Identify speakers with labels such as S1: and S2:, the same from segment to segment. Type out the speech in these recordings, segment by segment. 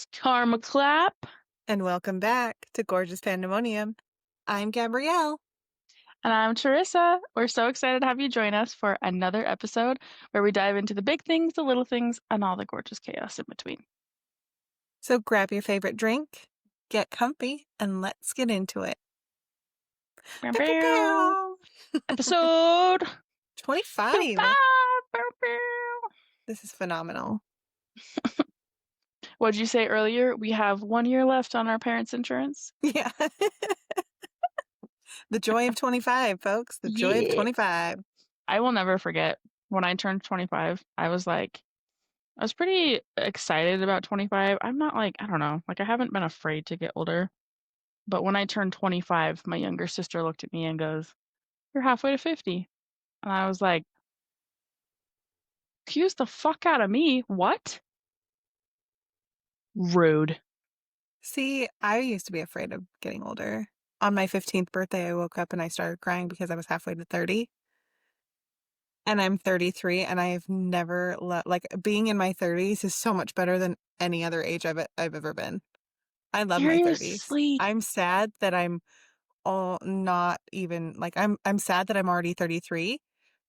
S1: Karma clap.
S2: And welcome back to Gorgeous Pandemonium. I'm Gabrielle.
S1: And I'm Charyssa. We're so excited to have you join us for another episode where we dive into the big things, the little things, and all the gorgeous chaos in between.
S2: So grab your favorite drink, get comfy, and let's get into it.
S1: Bow,
S2: Pew, pew,
S1: bow.
S2: pew.
S1: Episode
S2: 25.
S1: 25. Bow, bow.
S2: This is phenomenal.
S1: What did you say earlier? We have 1 year left on our parents' insurance.
S2: Yeah. The joy of 25, folks. The joy of
S1: Yeah.
S2: 25.
S1: I will never forget when I turned 25. I was pretty excited about 25. I'm not I don't know, I haven't been afraid to get older. But when I turned 25, my younger sister looked at me and goes, "You're halfway to 50." And I was like, "Excuse the fuck out of me. What?" Rude.
S2: See, I used to be afraid of getting older. On my 15th birthday, I woke up and I started crying because I was halfway to 30. And I'm 33, and I have never being in my 30s is so much better than any other age I've ever been. I love my 30s.
S1: Seriously.
S2: I'm sad that I'm all not even I'm sad that I'm already 33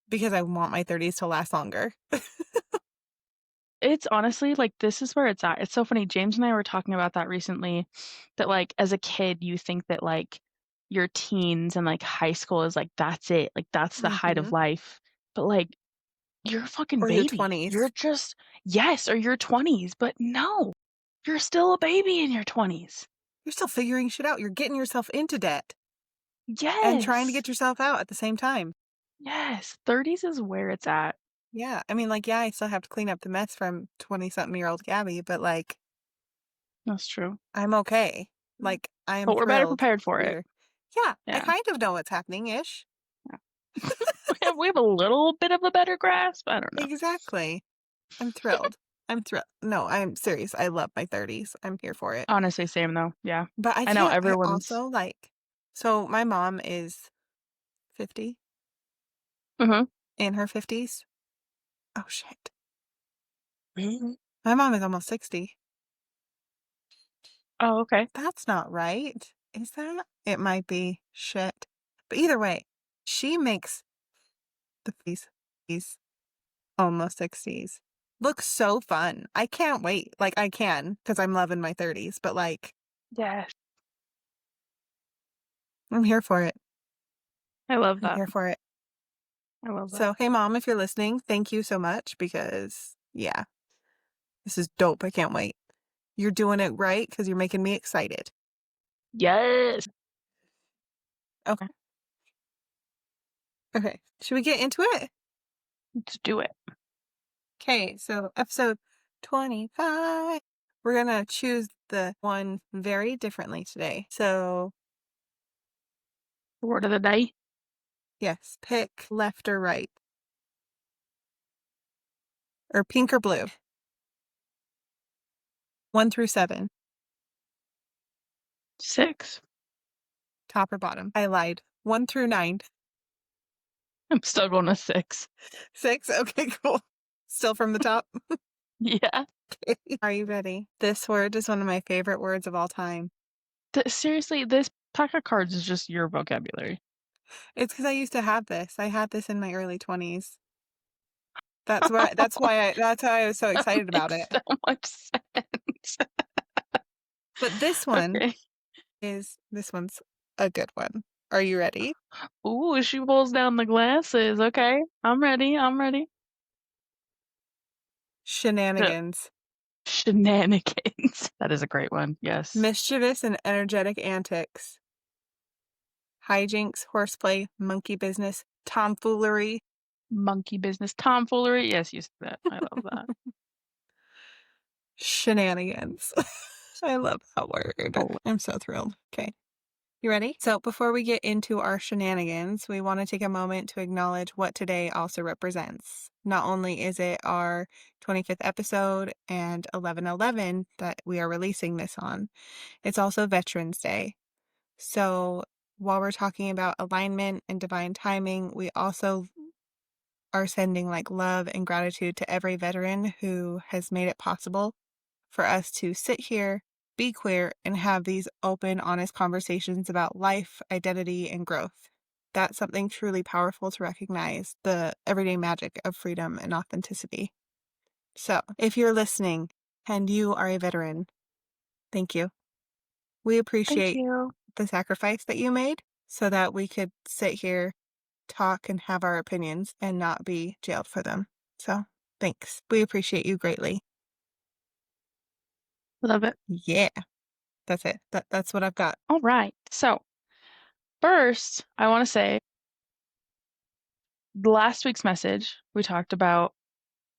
S2: because I want my 30s to last longer.
S1: It's honestly this is where it's at. It's so funny. James and I were talking about that recently, that as a kid, you think that your teens and high school is that's it. That's the height of
S2: Mhm.
S1: life. But you're a fucking
S2: Or your
S1: baby.
S2: 20s.
S1: You're just, yes, or your 20s. But no, you're still a baby in your 20s.
S2: You're still figuring shit out. You're getting yourself into debt and trying to
S1: Yes.
S2: get yourself out at the same time.
S1: Yes. 30s is where it's at.
S2: Yeah. I mean, yeah, I still have to clean up the mess from 20-something-year-old Gabby, but
S1: That's true.
S2: I'm okay. I am
S1: But we're better
S2: thrilled
S1: prepared
S2: to
S1: for
S2: be
S1: it.
S2: here. Yeah, I
S1: Yeah.
S2: kind of know what's happening-ish.
S1: Yeah. we have a little bit of a better grasp. I don't know.
S2: Exactly. I'm thrilled. I'm thrilled. No, I'm serious. I love my 30s. I'm here for it.
S1: Honestly, same though. Yeah.
S2: But
S1: I know
S2: I
S1: everyone's.
S2: also so my mom is 50,
S1: Mm-hmm.
S2: in her 50s. Oh, shit.
S1: Mm-hmm.
S2: My mom is almost 60.
S1: Oh, okay.
S2: That's not right. Is that? It might be. Shit. But either way, she makes the 50s, almost 60s look so fun. I can't wait. I can, because I'm loving my 30s, but
S1: Yes.
S2: I'm here for it.
S1: I love
S2: I'm
S1: that.
S2: here for it.
S1: I love that.
S2: So, hey, Mom, if you're listening, thank you so much because, yeah, this is dope. I can't wait. You're doing it right because you're making me excited.
S1: Yes.
S2: Okay. Okay. Should we get into it?
S1: Let's do it.
S2: Okay. So, episode 25. We're going to choose the one very differently today. So,
S1: Word of the day.
S2: yes, pick left or right, or pink or blue. 1 through 7.
S1: 6.
S2: Top or bottom? I lied. 1 through 9.
S1: I'm still going to 6.
S2: 6? Okay, cool. Still from the top?
S1: Yeah.
S2: Are you ready? This word is one of my favorite words of all time.
S1: Seriously, this pack of cards is just your vocabulary.
S2: It's because I used to have this. I had this in my early 20s. That's why I was so
S1: That
S2: excited about
S1: makes
S2: it.
S1: so much sense.
S2: But this
S1: Okay.
S2: one's a good one. Are you ready?
S1: Ooh, she pulls down the glasses. Okay. I'm ready. I'm ready. The
S2: Shenanigans.
S1: Shenanigans. That is a great one. Yes.
S2: Mischievous and energetic antics. Hijinks, horseplay, monkey business, tomfoolery.
S1: Monkey business. Tomfoolery. Yes, you said that. I love that.
S2: Shenanigans. I love that word.
S1: Oh,
S2: I'm so thrilled. Okay. You ready? So before we get into our shenanigans, we want to take a moment to acknowledge what today also represents. Not only is it our 25th episode and 11/11 that we are releasing this on, it's also Veterans Day. So while we're talking about alignment and divine timing, we also are sending love and gratitude to every veteran who has made it possible for us to sit here, be queer, and have these open, honest conversations about life, identity, and growth. That's something truly powerful to recognize the everyday magic of freedom and authenticity. So, if you're listening and you are a veteran, thank you. We
S1: Thank
S2: appreciate
S1: you.
S2: the sacrifice that you made so that we could sit here, talk, and have our opinions and not be jailed for them. So, thanks. We appreciate you greatly.
S1: Love it.
S2: Yeah, that's it. That's what I've got.
S1: All right. So, first, I want to say last week's message, we talked about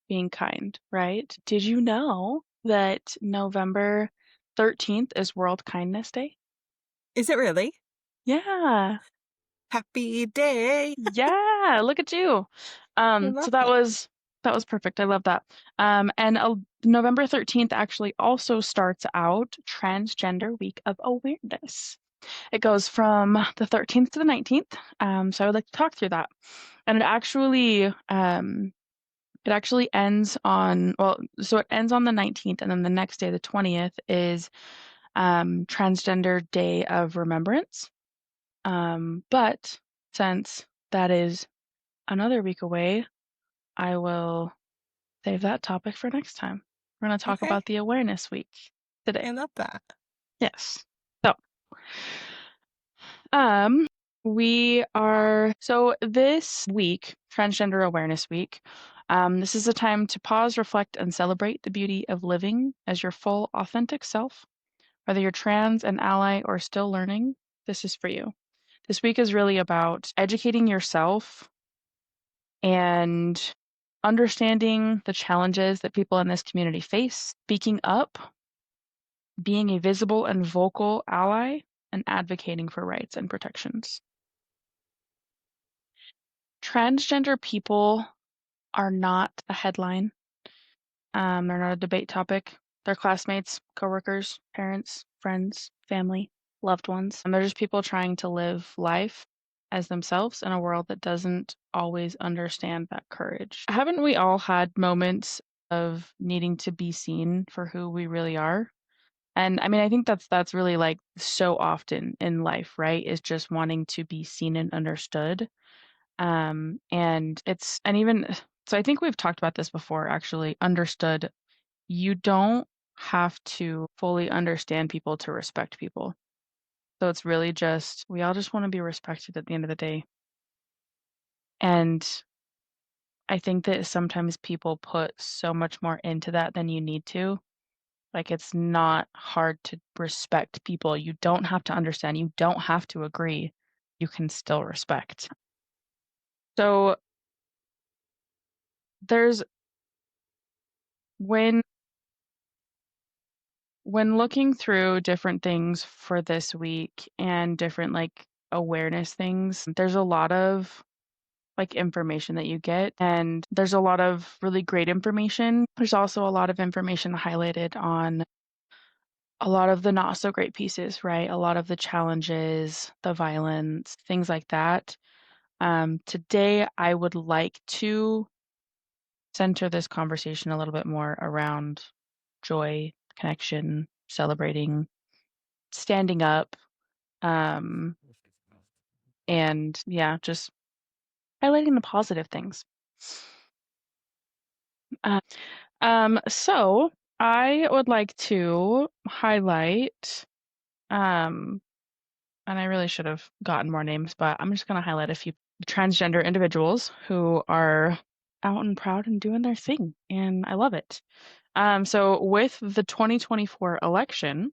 S1: being kind, right? Did you know that November 13th is World Kindness Day?
S2: Is it really?
S1: Yeah.
S2: Happy day.
S1: Yeah, look at you.
S2: I
S1: So
S2: love
S1: that was perfect. I love that. And November 13th actually also starts out Transgender Week of Awareness. It goes from the 13th to the 19th. So I would like to talk through that. And it actually ends on, well, so it ends on the 19th, and then the next day, the 20th, is Transgender Day of Remembrance. But since that is another week away, I will save that topic for next time. We're going to talk
S2: Okay.
S1: about the Awareness Week today.
S2: I love that.
S1: Yes. So, um, so this week, Transgender Awareness Week, this is a time to pause, reflect, and celebrate the beauty of living as your full, authentic self. Whether you're trans, an ally, or still learning, this is for you. This week is really about educating yourself and understanding the challenges that people in this community face, speaking up, being a visible and vocal ally, and advocating for rights and protections. Transgender people are not a headline. They're not a debate topic. They're classmates, coworkers, parents, friends, family, loved ones. And they're just people trying to live life as themselves in a world that doesn't always understand that courage. Haven't we all had moments of needing to be seen for who we really are? And I mean, I think that's really like so often in life, right? Is just wanting to be seen and understood. And even so, I think we've talked about this before, actually. Understood. You don't have to fully understand people to respect people. So it's really just, we all just want to be respected at the end of the day. And I think that sometimes people put so much more into that than you need to. Like, it's not hard to respect people. You don't have to understand. You don't have to agree. You can still respect. So there's when when looking through different things for this week and different like awareness things, there's a lot of like information that you get, and there's a lot of really great information. There's also a lot of information highlighted on a lot of the not so great pieces, right? A lot of the challenges, the violence, things like that. Today, I would like to center this conversation a little bit more around joy, connection, celebrating, standing up, um, and yeah, just highlighting the positive things. Uh, so I would like to highlight, um, and I really should have gotten more names, but I'm just going to highlight a few transgender individuals who are out and proud and doing their thing, and I love it. So with the 2024 election,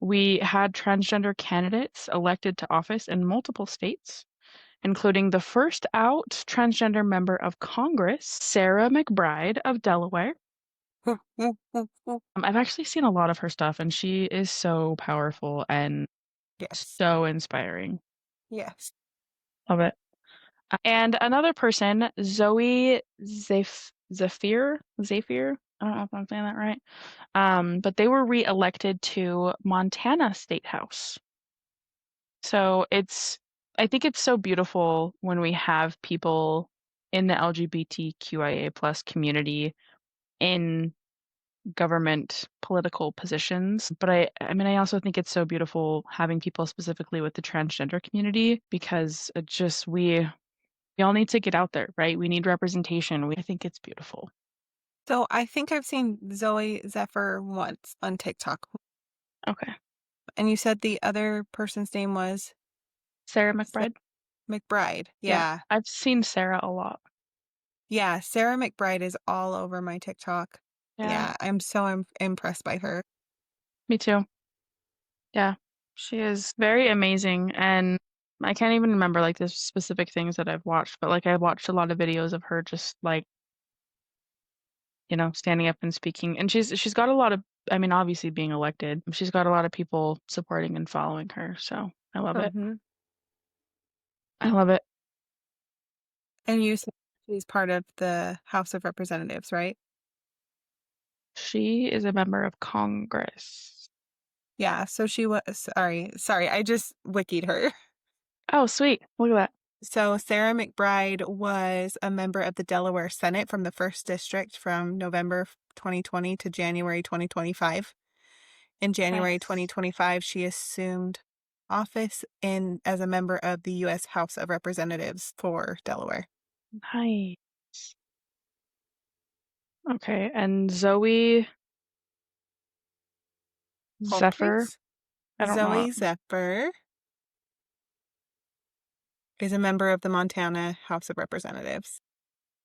S1: we had transgender candidates elected to office in multiple states, including the first out transgender member of Congress, Sarah McBride of Delaware. I've actually seen a lot of her stuff, and she is so powerful and
S2: Yes.
S1: so inspiring.
S2: Yes.
S1: Love it. And another person, Zoe Zephyr. I don't know if I'm saying that right. But they were re-elected to Montana State House. So I think it's so beautiful when we have people in the LGBTQIA plus community in government political positions. But I mean, I also think it's so beautiful having people specifically with the transgender community because it just we all need to get out there, right? We need representation. I think it's beautiful.
S2: So I think I've seen Zoe Zephyr once on TikTok.
S1: Okay.
S2: And you said the other person's name was
S1: Sarah
S2: Sa-
S1: McBride?
S2: McBride.
S1: Yeah.
S2: Yeah.
S1: I've seen Sarah a lot.
S2: Yeah. Sarah McBride is all over my TikTok.
S1: Yeah.
S2: Yeah. I'm so impressed by her.
S1: Me too. Yeah. She is very amazing. And I can't even remember like the specific things that I've watched, but like I watched a lot of videos of her just like, standing up and speaking. And she's got a lot of I mean, obviously being elected, she's got a lot of people supporting and following her. So I love it.
S2: Hmm.
S1: I love it.
S2: And you said she's part of the House of Representatives, right?
S1: She is a member of Congress.
S2: Yeah. So she was, sorry. I just wikied her.
S1: Oh, sweet. Look at that.
S2: So Sarah McBride was a member of the Delaware Senate from the 1st District from November 2020 to January 2025. In January
S1: Nice.
S2: 2025, she assumed office as a member of the U.S. House of Representatives for Delaware.
S1: Nice. Okay. And Zoe
S2: Hold,
S1: Zephyr.
S2: please.
S1: I don't know.
S2: Zoe Zephyr is a member of the Montana House of Representatives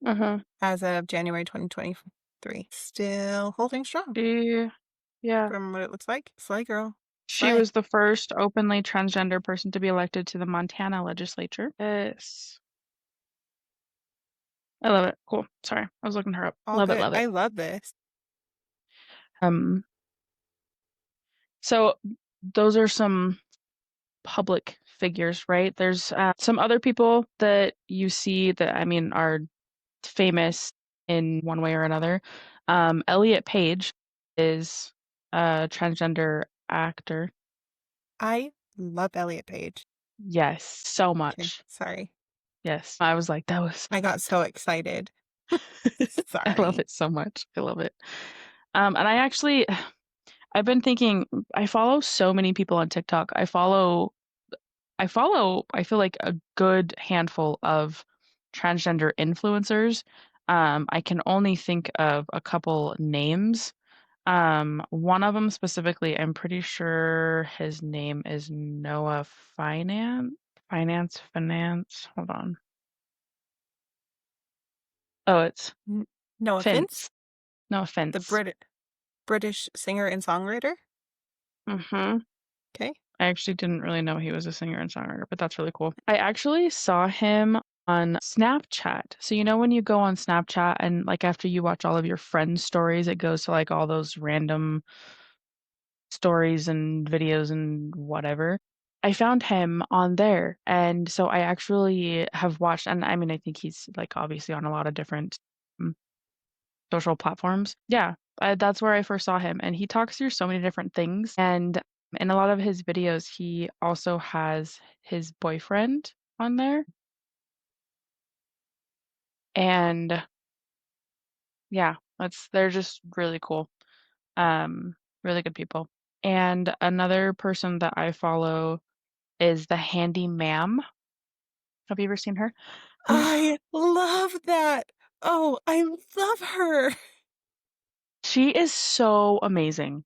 S1: Uh-huh.
S2: as of January 2023. Still holding strong
S1: She, yeah.
S2: from what it looks like. Slay, girl.
S1: She
S2: Slay.
S1: was the first openly transgender person to be elected to the Montana legislature. Yes. I love it. Cool. Sorry. I was looking her up.
S2: All
S1: Love it,
S2: good.
S1: love it.
S2: I love this.
S1: Um, so those are some public figures, right? There's some other people that you see that I mean are famous in one way or another. Elliot Page is a transgender actor.
S2: I love Elliot Page.
S1: Yes, so
S2: Okay,
S1: much.
S2: sorry.
S1: Yes. I was like, that was
S2: I got so excited.
S1: I love
S2: Sorry.
S1: it so much. I love it. And I actually I've been thinking I follow so many people on TikTok. I feel like a good handful of transgender influencers. I can only think of a couple names. One of them specifically, I'm pretty sure his name is Noah Finance. Finance. Hold on. Oh, it's
S2: N- no offense.
S1: Fince. No
S2: The
S1: offense.
S2: British singer and songwriter.
S1: Mm-hmm.
S2: Okay.
S1: I actually didn't really know he was a singer and songwriter, but that's really cool. I actually saw him on Snapchat. So you know when you go on Snapchat and like after you watch all of your friends' stories, it goes to like all those random stories and videos and whatever. I found him on there. And so I actually have watched, and I mean, I think he's like obviously on a lot of different mm, social platforms. Yeah, that's where I first saw him. And he talks through so many different things. And in a lot of his videos, he also has his boyfriend on there. And yeah, they're just really cool. Really good people. And another person that I follow is the Handy Ma'am. Have you ever seen her?
S2: I love that. Oh, I love her.
S1: She is so amazing.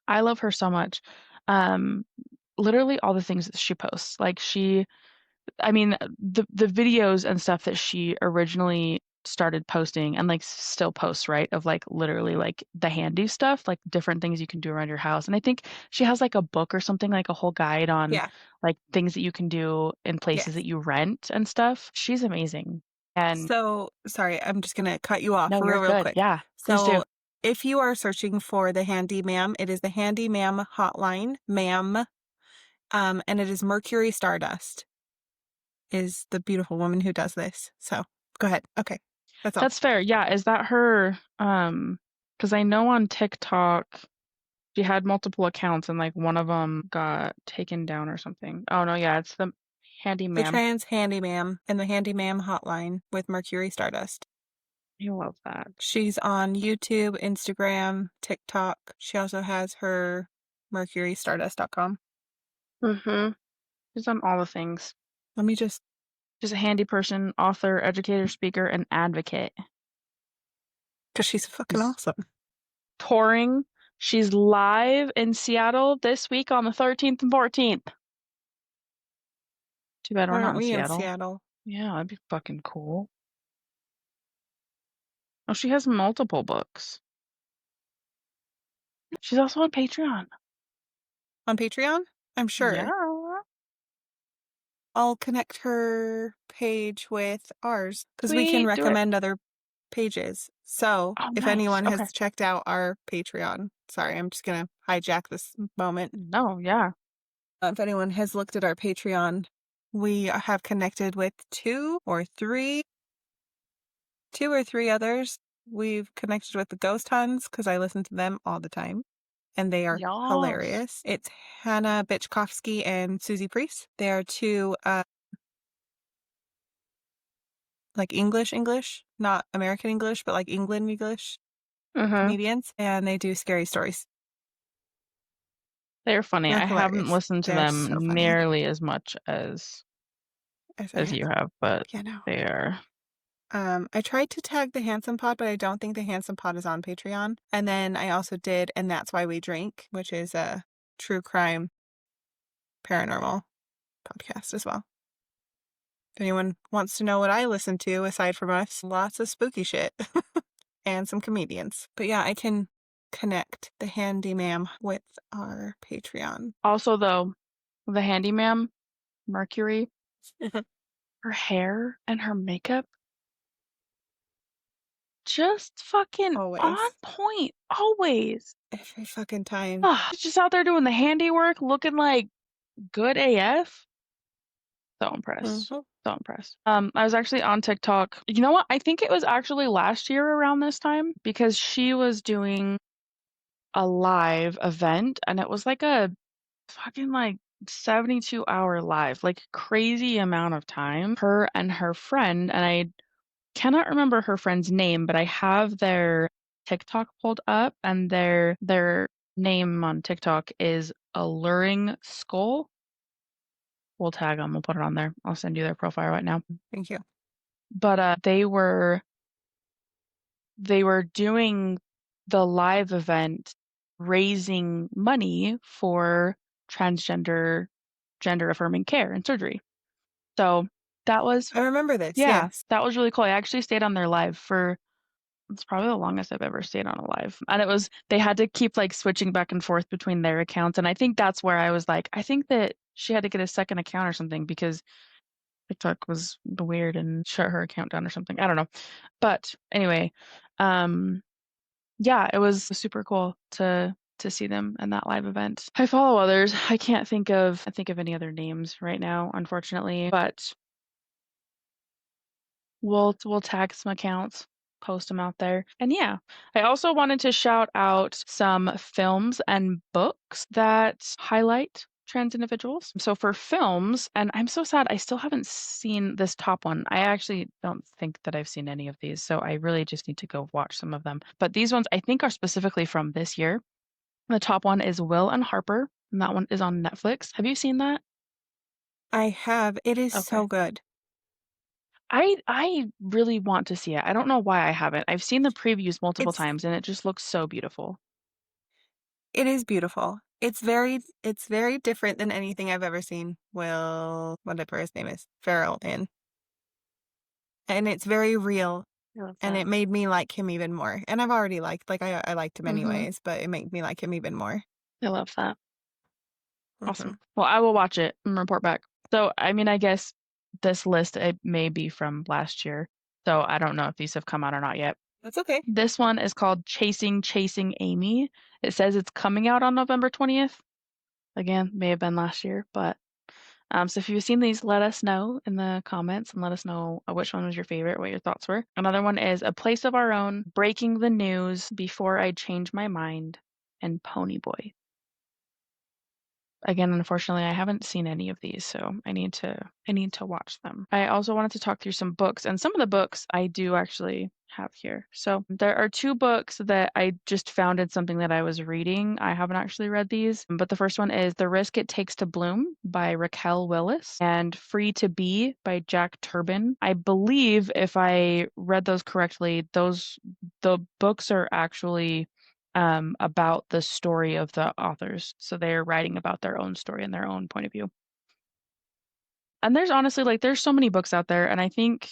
S1: I love her so much. Um, Literally all the things that she posts. I mean, the videos and stuff that she originally started posting and like still posts, right? Of like literally like the handy stuff, like different things you can do around your house. And I think she has like a book or something, like a whole guide on
S2: Yeah.
S1: like things that you can do in places
S2: Yes.
S1: that you rent and stuff. She's amazing. And
S2: So, sorry, I'm just going to cut you off
S1: no, you're
S2: real
S1: good.
S2: quick.
S1: Yeah, please do.
S2: So, if you are searching for the Handy Ma'am, it is the Handy Ma'am hotline, ma'am, and it is Mercury Stardust is the beautiful woman who does this. So, go ahead. Okay. That's all.
S1: That's fair. Yeah, is that her? Because I know on TikTok she had multiple accounts and like one of them got taken down or something. Oh no, yeah, it's the Handy
S2: The
S1: Ma'am.
S2: Trans Handy Ma'am and the Handy Ma'am hotline with Mercury Stardust.
S1: I love that.
S2: She's on YouTube, Instagram, TikTok. She also has her mercurystardust.com.
S1: Mm-hmm. She's on all the things.
S2: Let me just,
S1: She's a handy person, author, educator, speaker, and advocate.
S2: because she's fucking
S1: She's
S2: awesome.
S1: touring. She's live in Seattle this week on the 13th and 14th. Too bad we're
S2: Why
S1: not
S2: aren't
S1: in
S2: we in
S1: Seattle.
S2: Seattle?
S1: Yeah, that'd be fucking cool. Oh, she has multiple books. She's also on Patreon.
S2: On Patreon? I'm sure.
S1: Yeah.
S2: I'll connect her page with ours because we can
S1: Sweet. Do it.
S2: recommend other pages. So
S1: Oh,
S2: if
S1: nice.
S2: anyone
S1: Okay.
S2: has checked out our Patreon, sorry, I'm just going to hijack this moment.
S1: No, yeah.
S2: If anyone has looked at our Patreon, we have connected with two or three others. We've connected with the Ghost Huns because I listen to them all the time and they are
S1: Yes.
S2: hilarious. It's Hannah Bitchkovsky and Susie Priest. They are two like English, not American English, but like England English
S1: Mm-hmm.
S2: comedians, and they do scary stories.
S1: They're funny.
S2: They're
S1: I haven't
S2: hilarious.
S1: listened to
S2: They're so
S1: them
S2: funny.
S1: nearly as much
S2: As I
S1: as
S2: have.
S1: you have, but
S2: Yeah, no.
S1: they are.
S2: I tried to tag the Handsome Pod, but I don't think the Handsome Pod is on Patreon. And then I also did, and That's Why We Drink, which is a true crime paranormal podcast as well. If anyone wants to know what I listen to aside from us, lots of spooky shit and some comedians. But yeah, I can connect the handyman with our Patreon.
S1: Also, though, the handyman, Mercury, her hair and her makeup, just fucking on
S2: Always.
S1: point. Always.
S2: Every fucking time.
S1: Ugh, just out there doing the handiwork, looking like good AF. So impressed.
S2: Mm-hmm.
S1: So impressed. I was actually on TikTok. You know what? I think it was actually last year around this time because she was doing a live event and it was like a fucking like 72-hour live, like crazy amount of time. Her and her friend, and I cannot remember her friend's name, but I have their TikTok pulled up and their name on TikTok is Alluring Skull. We'll tag them. We'll put it on there. I'll send you their profile right now.
S2: Thank you.
S1: But they were doing the live event raising money for transgender gender affirming care and surgery. So that was
S2: I remember this,
S1: yeah,
S2: yes.
S1: that was really cool. I actually stayed on their live for it's probably the longest I've ever stayed on a live. And it was they had to keep like switching back and forth between their accounts. And I think that's where I was like, I think that she had to get a second account or something because TikTok was weird and shut her account down or something. I don't know. But anyway, um yeah, it was super cool to see them in that live event. I follow others. I think of any other names right now, unfortunately, but we'll tag some accounts, post them out there. And yeah, I also wanted to shout out some films and books that highlight trans individuals. So for films, and I'm so sad I still haven't seen this top one. I actually don't think that I've seen any of these, so I really just need to go watch some of them. But these ones I think are specifically from this year. The top one is Will and Harper, and that one is on Netflix. Have you seen that?
S2: I have. It is
S1: Okay.
S2: so good.
S1: I really want to see it. I don't know why I haven't. I've seen the previews multiple
S2: It's
S1: times and it just looks so beautiful.
S2: it is beautiful. It's very different than anything I've ever seen Will, whatever his name is, Farrell in. And it's very real.
S1: I love
S2: And
S1: that.
S2: it made me like him even more. And I've already I liked him
S1: Mhm.
S2: anyways, but it made me like him even more.
S1: I love that.
S2: Hmm.
S1: Awesome. Well, I will watch it and report back. So, I mean, I guess this list it may be from last year. So, I don't know if these have come out or not yet.
S2: That's okay.
S1: This one is called Chasing Amy. It says it's coming out on November 20th. Again, may have been last year, but so if you've seen these, let us know in the comments and let us know which one was your favorite, what your thoughts were. Another one is A Place of Our Own, Breaking the News, Before I Change My Mind, and Pony Boy. Again, unfortunately, I haven't seen any of these, so I need to watch them. I also wanted to talk through some books, and some of the books I do actually have here. So there are two books that I just found in something that I was reading. I haven't actually read these, but the first one is The Risk It Takes to Bloom by Raquel Willis and Free to Be by Jack Turbin. I believe if I read those correctly, the books are actually about the story of the authors. So they're writing about their own story and their own point of view. And there's honestly like there's so many books out there, and I think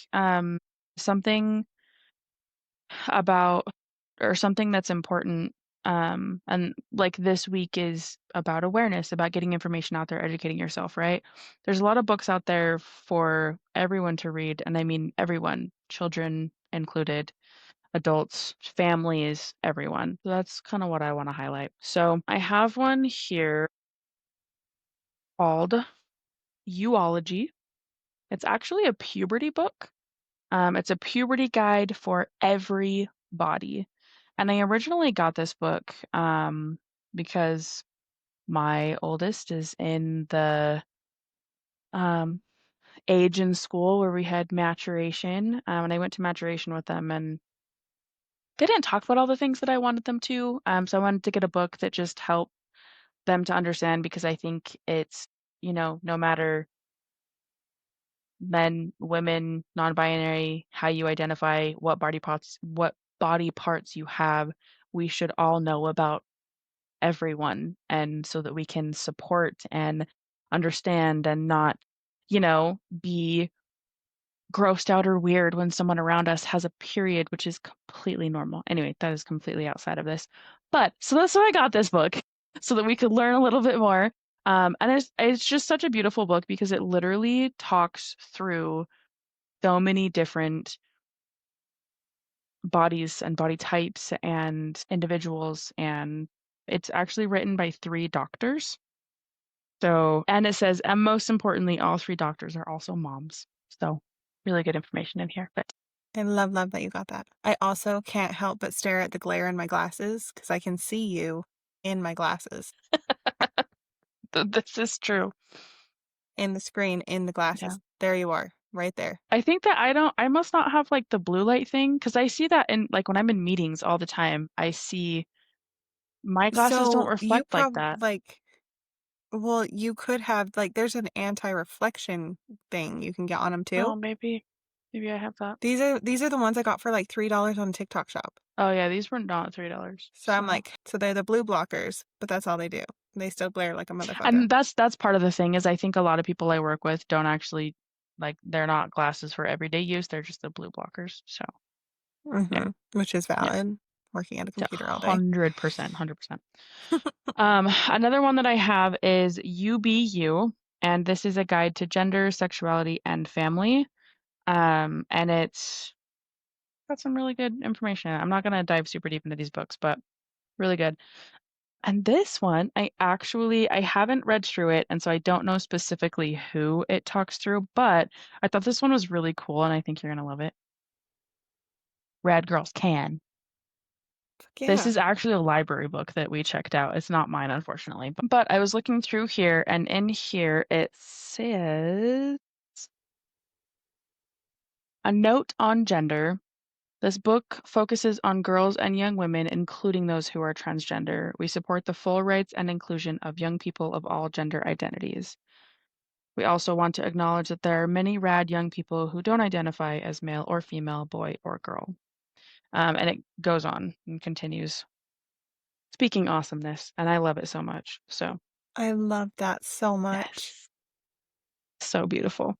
S1: something about or something that's important and like this week is about awareness, about getting information out there, educating yourself, right? There's a lot of books out there for everyone to read, and I mean everyone, children included, adults, families, everyone. So that's kind of what I want to highlight. So I have one here called Euology. It's actually a puberty book. It's a puberty guide for every body. And I originally got this book because my oldest is in the um, age in school where we had maturation. And I went to maturation with them, and they didn't talk about all the things that I wanted them to. So I wanted to get a book that just helped them to understand because I think it's, no matter men, women, non-binary, how you identify, what body parts you have, we should all know about everyone and so that we can support and understand and not, be grossed out or weird when someone around us has a period, which is completely normal. Anyway, that is completely outside of this. But so that's why I got this book, so that we could learn a little bit more. And it's just such a beautiful book because it literally talks through so many different bodies and body types and individuals. And it's actually written by three doctors. So, and it says, and most importantly, all three doctors are also moms. So, really good information in here. But
S2: I love that you got that. I also can't help but stare at the glare in my glasses because I can see you in my glasses,
S1: this is true.
S2: in the screen, in the
S1: Yeah.
S2: glasses. There you are, right there.
S1: I think that I must not have like the blue light thing because I see that in like when I'm in meetings all the time, I see my glasses don't
S2: So you
S1: reflect like
S2: probably
S1: that.
S2: well, you could have there's an anti-reflection thing you can get on them too.
S1: Oh, maybe I have that.
S2: These are the ones I got for like $3 on TikTok shop.
S1: Oh yeah, these were not $3.
S2: So I'm
S1: So,
S2: like, so they're the blue blockers, but that's all they do. They still glare like a motherfucker.
S1: and that's part of the thing is I think a lot of people I work with don't actually like they're not glasses for everyday use. They're just the blue blockers. So, yeah.
S2: Which is
S1: Yeah.
S2: valid. Working at a
S1: Yeah,
S2: computer all day.
S1: 100%, 100%. Another one that I have is UBU, and this is a guide to gender, sexuality, and family. And it's got some really good information. I'm not gonna dive super deep into these books, but really good. And this one, I haven't read through it, and so I don't know specifically who it talks through, but I thought this one was really cool, and I think you're gonna love it. Rad Girls Can.
S2: Fuck
S1: This
S2: yeah.
S1: is actually a library book that we checked out. It's not mine, unfortunately. But I was looking through here, and in here it says a note on gender. This book focuses on girls and young women, including those who are transgender. We support the full rights and inclusion of young people of all gender identities. We also want to acknowledge that there are many rad young people who don't identify as male or female, boy or girl. And it goes on and continues speaking awesomeness, and I love it so much. So,
S2: I love that so much.
S1: yes, so beautiful.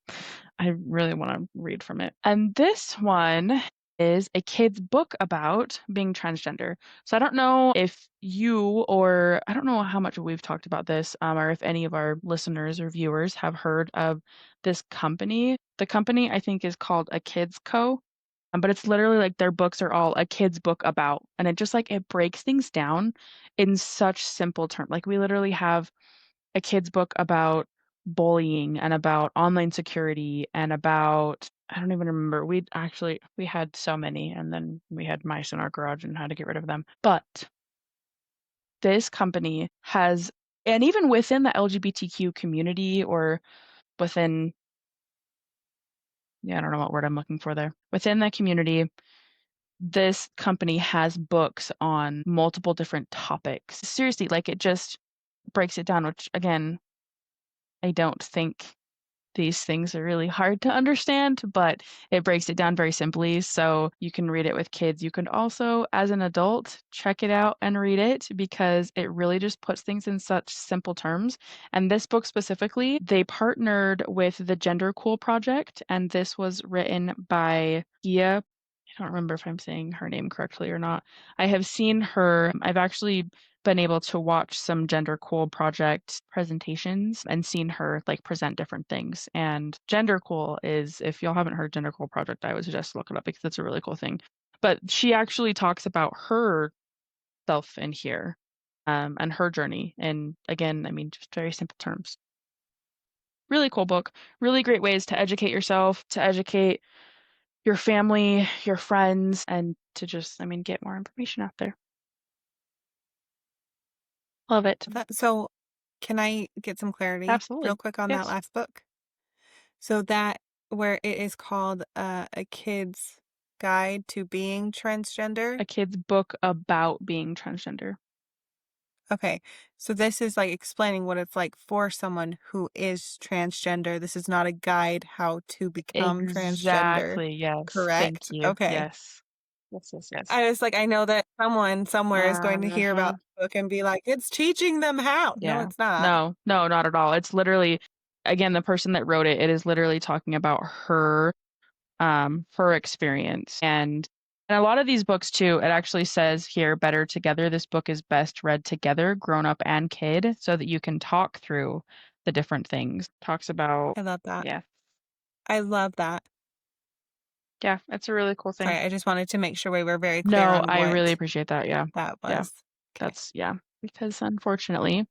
S1: I really want to read from it. And this one is a kid's book about being transgender. So I don't know if you or I don't know how much we've talked about this, or if any of our listeners or viewers have heard of this company. The company I think is called A Kids Co. But it's literally like their books are all a kid's book about, and it just like it breaks things down in such simple terms. Like we literally have a kid's book about bullying and about online security and about I don't even remember. We had so many and then we had mice in our garage and had to get rid of them. But this company has and even within the LGBTQ community or within, yeah, I don't know what word I'm looking for there. Within the community, this company has books on multiple different topics. Seriously, like, it just breaks it down, which again, I don't think these things are really hard to understand, but it breaks it down very simply, so you can read it with kids. You can also, as an adult, check it out and read it because it really just puts things in such simple terms. And this book specifically, they partnered with the Gender Cool Project, and this was written by Gia. I don't remember if I'm saying her name correctly or not. I have seen her, I've actually been able to watch some Gender Cool Project presentations and seen her like present different things. And Gender Cool is, if y'all haven't heard Gender Cool Project, I would suggest look it up because it's a really cool thing. But she actually talks about herself in here, and her journey. And again, I mean, just very simple terms. Really cool book. Really great ways to educate yourself, to educate your family, your friends, and to just, I mean, get more information out there. Love it.
S2: So can I get some clarity real
S1: Absolutely.
S2: quick on that
S1: Yes.
S2: last book? So that where it is called A Kid's Guide to Being Transgender?
S1: A kid's book about being transgender.
S2: Okay. So this is like explaining what it's like for someone who is transgender. This is not a guide how to become transgender,
S1: Exactly, yes. Thank
S2: correct?
S1: you.
S2: Okay.
S1: Yes. Yes, yes, yes.
S2: I was like, I know that someone somewhere is going to hear
S1: Uh-huh.
S2: about the book and be like, it's teaching them how. No,
S1: Yeah.
S2: it's not.
S1: No, no, not at all. It's literally, again, the person that wrote it, it is literally talking about her experience. And a lot of these books too, it actually says here, better together. This book is best read together, grown up and kid, so that you can talk through the different things. Talks about,
S2: I love that.
S1: yeah,
S2: I love that.
S1: yeah, it's a really cool thing.
S2: Sorry, I just wanted to make sure we were very clear
S1: No,
S2: on
S1: I really
S2: what
S1: appreciate that. Yeah.
S2: that
S1: Yeah.
S2: was. Okay.
S1: That's, yeah. Because unfortunately,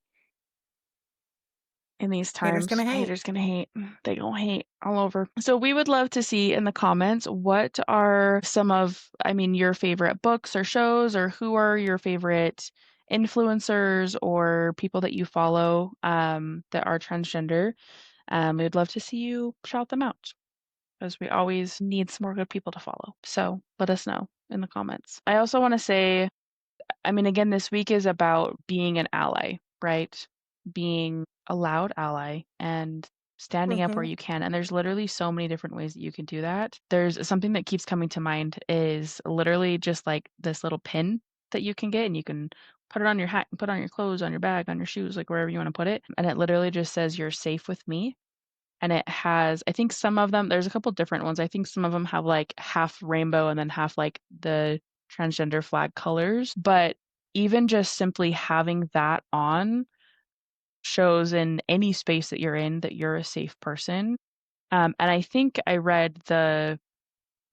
S1: in these
S2: Haters
S1: times,
S2: gonna hate.
S1: haters gonna hate. They gonna hate all over. So we would love to see in the comments what are some of, I mean, your favorite books or shows, or who are your favorite influencers or people that you follow that are transgender. We'd love to see you shout them out because we always need some more good people to follow. So let us know in the comments. I also want to say, I mean, again, this week is about being an ally, right? Being a loud ally and standing up where
S2: Mhm.
S1: you can. And there's literally so many different ways that you can do that. There's something that keeps coming to mind is literally just like this little pin that you can get, and you can put it on your hat, put it on your clothes, on your bag, on your shoes, like wherever you want to put it. And it literally just says, "You're safe with me." And it has, I think some of them, there's a couple different ones. I think some of them have like half rainbow and then half like the transgender flag colors. But even just simply having that on shows in any space that you're in that you're a safe person. And I think I read the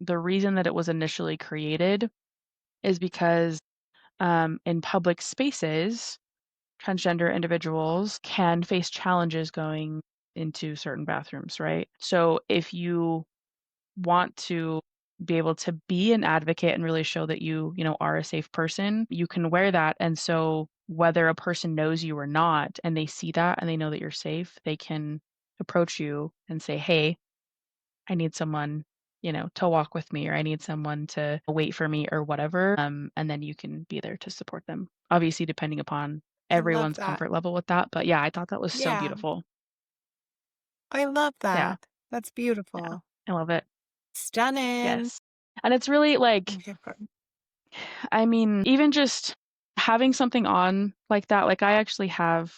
S1: reason that it was initially created is because in public spaces, transgender individuals can face challenges going into certain bathrooms, right? So if you want to be able to be an advocate and really show that you know, are a safe person, you can wear that. And so whether a person knows you or not, and they see that and they know that you're safe, they can approach you and say, "Hey, I need someone, you know, to walk with me, or I need someone to wait for me," or whatever. And then you can be there to support them. Obviously, depending upon
S2: I love
S1: everyone's
S2: that.
S1: comfort level with that. But yeah, I thought that was so
S2: Yeah,
S1: beautiful.
S2: I love
S1: Yeah.
S2: that. That's
S1: Yeah.
S2: beautiful.
S1: I love it.
S2: Stunning.
S1: Yes. And it's really like,
S2: Okay, fun.
S1: I mean, even just having something on like that, like I actually have,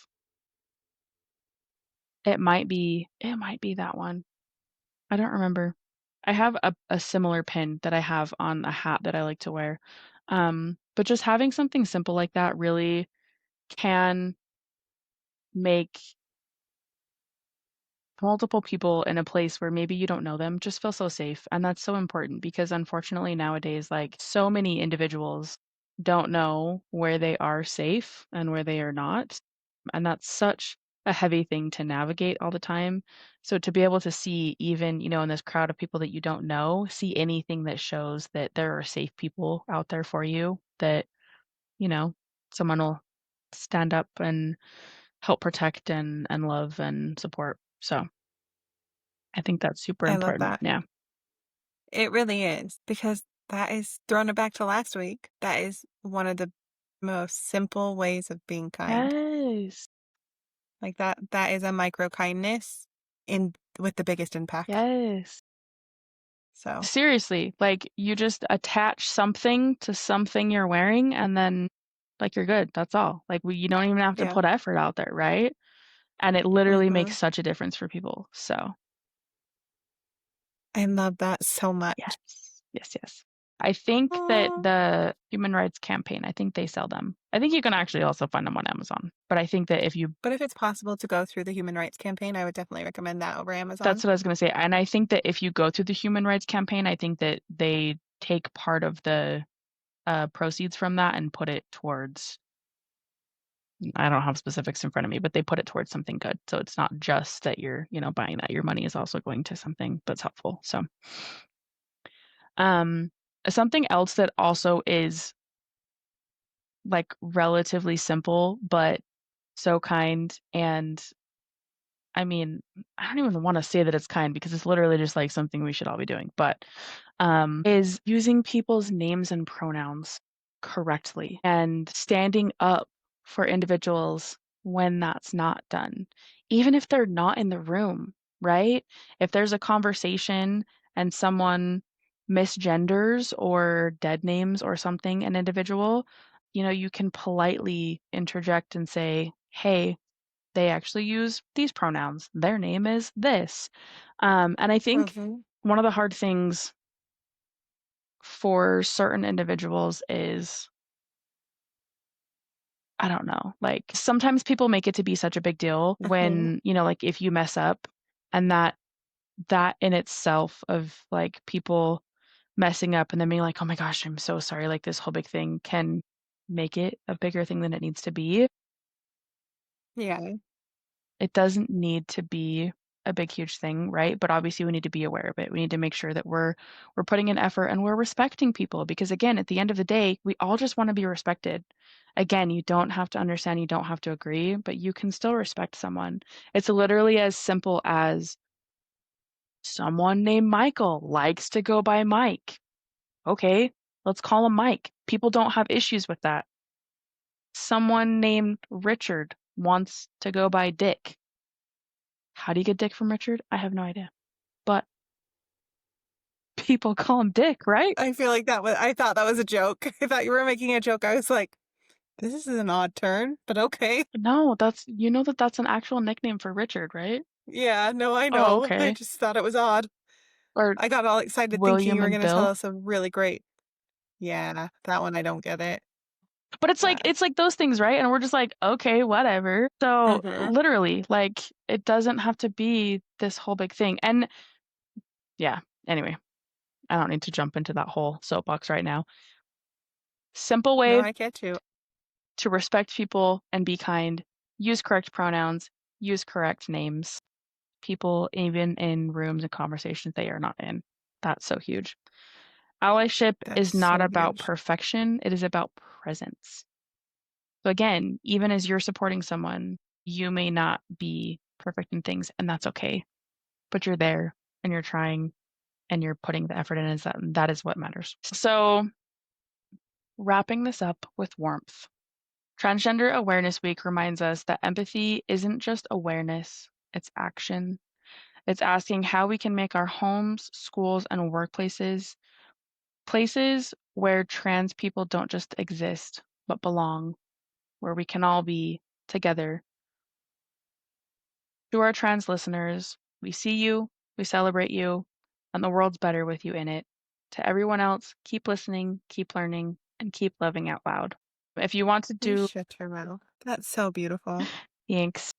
S1: it might be that one. I don't remember. I have a similar pin that I have on a hat that I like to wear. But just having something simple like that really can make multiple people in a place where maybe you don't know them just feel so safe. And that's so important because unfortunately nowadays, like so many individuals don't know where they are safe and where they are not. And that's such a heavy thing to navigate all the time. So to be able to see, even, you know, in this crowd of people that you don't know, see anything that shows that there are safe people out there for you, that, you know, someone will stand up and help protect and love and support. So I think that's super
S2: I love
S1: important.
S2: that.
S1: Yeah.
S2: It really is, because that is throwing it back to last week. That is one of the most simple ways of being kind.
S1: Yes.
S2: Like that is a micro kindness in with the biggest impact.
S1: Yes.
S2: So,
S1: Seriously, like you just attach something to something you're wearing and then like you're good. That's all. Like you don't even have to
S2: yeah.
S1: put effort out there, right? And it literally makes
S2: Mhm.
S1: such a difference for people. So,
S2: I love that so much.
S1: yes. Yes, yes. I think that
S2: Aw.
S1: the Human Rights Campaign, I think they sell them. I think you can actually also find them on Amazon. But I think that if you
S2: But if it's possible to go through the human rights campaign, I would definitely recommend that over
S1: That's
S2: Amazon.
S1: what I was gonna say, and I think that if you go through the Human Rights Campaign, I think that they take part of the, proceeds from that and put it towards I don't have specifics in front of me, but they put it towards something good. So it's not just that you're, buying that. Your money is also going to something that's helpful. So, um, something else that also is, like, relatively simple, but so kind, and I mean, I don't even wanna say that it's kind because it's literally just, like, something we should all be doing, but, is using people's names and pronouns correctly and standing up for individuals when that's not done, even if they're not in the room, right? If there's a conversation and someone misgenders or dead names or something an individual, you can politely interject and say, "Hey, they actually use these pronouns. Their name is this." And I think
S2: Mhm.
S1: one of the hard things for certain individuals is, I don't know, like sometimes people make it to be such a big deal
S2: Mhm.
S1: when, like if you mess up and that in itself of like people messing up and then being like, "Oh my gosh, I'm so sorry," like this whole big thing can make it a bigger thing than it needs to be.
S2: Yeah.
S1: It doesn't need to be a big, huge thing, right? But obviously we need to be aware of it. We need to make sure that we're putting in effort and we're respecting people because again, at the end of the day, we all just want to be respected. Again, you don't have to understand, you don't have to agree, but you can still respect someone. It's literally as simple as someone named Michael likes to go by Mike. Okay, let's call him Mike. People don't have issues with that. Someone named Richard wants to go by Dick. How do you get Dick from Richard? I have no idea. But people call him Dick, right?
S2: I feel like I thought that was a joke. I thought you were making a joke. I was like, this is an odd turn, but okay.
S1: No, that's an actual nickname for Richard, right?
S2: Yeah, no, I
S1: Oh,
S2: know. I
S1: okay.
S2: just thought it was odd.
S1: Or
S2: I got all excited thinking you
S1: William
S2: were
S1: and
S2: going to tell
S1: Bill.
S2: us a really great. Yeah, that one I don't get it.
S1: But it's like
S2: But
S1: it's like those things, right? And we're just like, okay, whatever. So
S2: mhm.
S1: literally, like it doesn't have to be this whole big thing. And yeah, anyway, I don't need to jump into that whole soapbox right now. Simple
S2: No,
S1: way
S2: I get you.
S1: to respect people and be kind. Use correct pronouns, use correct names. People even in rooms and conversations they are not in. That's so huge. Allyship
S2: That's
S1: is not
S2: so
S1: about
S2: huge.
S1: perfection, it is about presence. So again, even as you're supporting someone, you may not be perfect in things, and that's okay. But you're there and you're trying and you're putting the effort in, is that is what matters. So wrapping this up with warmth. Transgender Awareness Week reminds us that empathy isn't just awareness, it's action. It's asking how we can make our homes, schools, and workplaces places where trans people don't just exist, but belong, where we can all be together. To our trans listeners, we see you, we celebrate you, and the world's better with you in it. To everyone else, keep listening, keep learning, and keep loving out loud. If you want to
S2: You
S1: do
S2: shut your mouth. That's so beautiful.
S1: Thanks.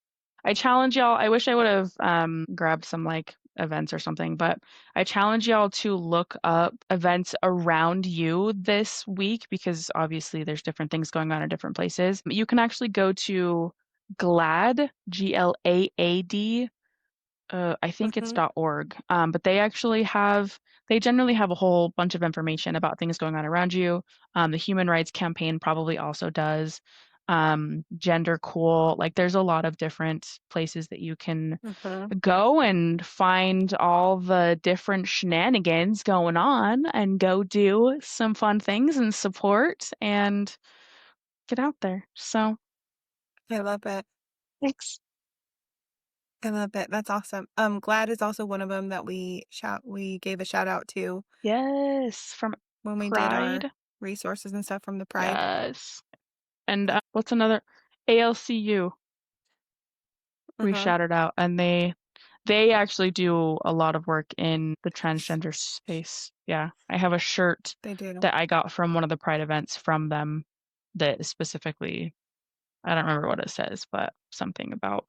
S1: I challenge y'all. I wish I would have grabbed some like events or something, but I challenge y'all to look up events around you this week because obviously there's different things going on in different places. You can actually go to GLAAD, GLAAD. I think it's
S2: Mhm.
S1: .org. But they generally have a whole bunch of information about things going on around you. The Human Rights Campaign probably also does. gender cool. Like there's a lot of different places that you can
S2: Mhm.
S1: go and find all the different shenanigans going on and go do some fun things and support and get out there. So
S2: I love it.
S1: thanks.
S2: I love it. That's awesome. GLAAD is also one of them that we gave a shout out to
S1: Yes, from
S2: when we did our
S1: Pride.
S2: resources and stuff from the Pride.
S1: Yes. And what's another? ALCU. We
S2: Mhm.
S1: shouted out, and they actually do a lot of work in the transgender space. Yeah, I have a shirt
S2: They do.
S1: that I got from one of the Pride events from them that is specifically, I don't remember what it says, but something about